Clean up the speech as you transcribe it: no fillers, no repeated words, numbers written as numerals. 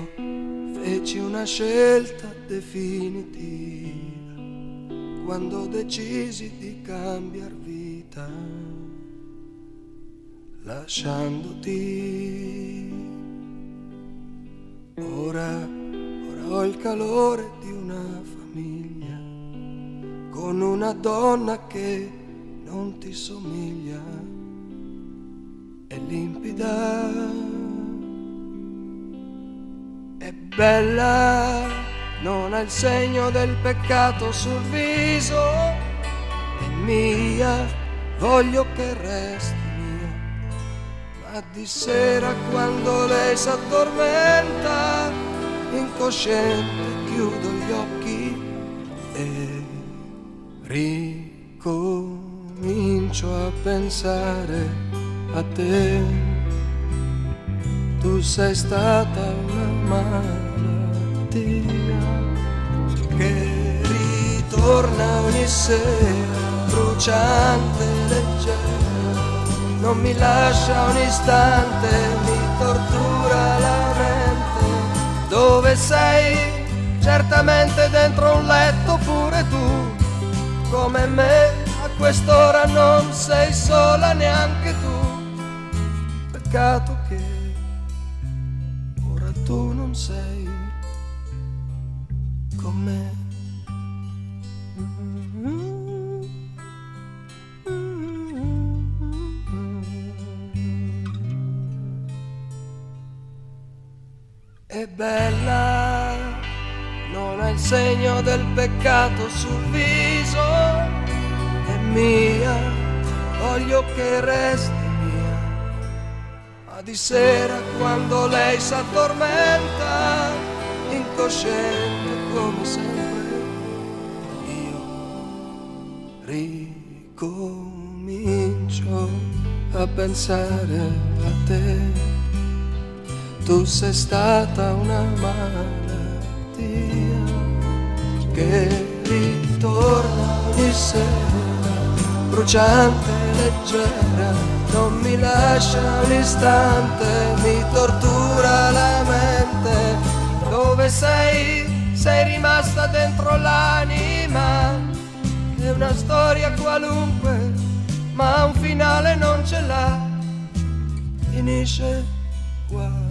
io feci una scelta definitiva quando decisi di cambiar vita, lasciandoti. Ora ho il calore di una famiglia con una donna che non ti somiglia, è limpida, è bella, non ha il segno del peccato sul viso, è mia, voglio che resti mia, ma di sera quando lei s'addormenta, incosciente chiudo gli occhi e ricomincio a pensare a te. Tu sei stata una malattia che ritorna ogni sera, bruciante, leggera, non mi lascia un istante, mi tortura la mente. Dove sei? Certamente dentro un letto pure tu, come me, a quest'ora non sei sola neanche tu. Peccato che ora tu non sei con me. È bella, non ha il segno del peccato sul viso, è mia, voglio che resti mia, ma di sera quando lei s'addormenta, incosciente come sempre, io ricomincio a pensare a te. Tu sei stata una malattia che ritorna ogni sera, bruciante, leggera, non mi lascia un istante, mi tortura la mente. Dove sei? Sei rimasta dentro l'anima, è una storia qualunque, ma un finale non ce l'ha, finisce qua.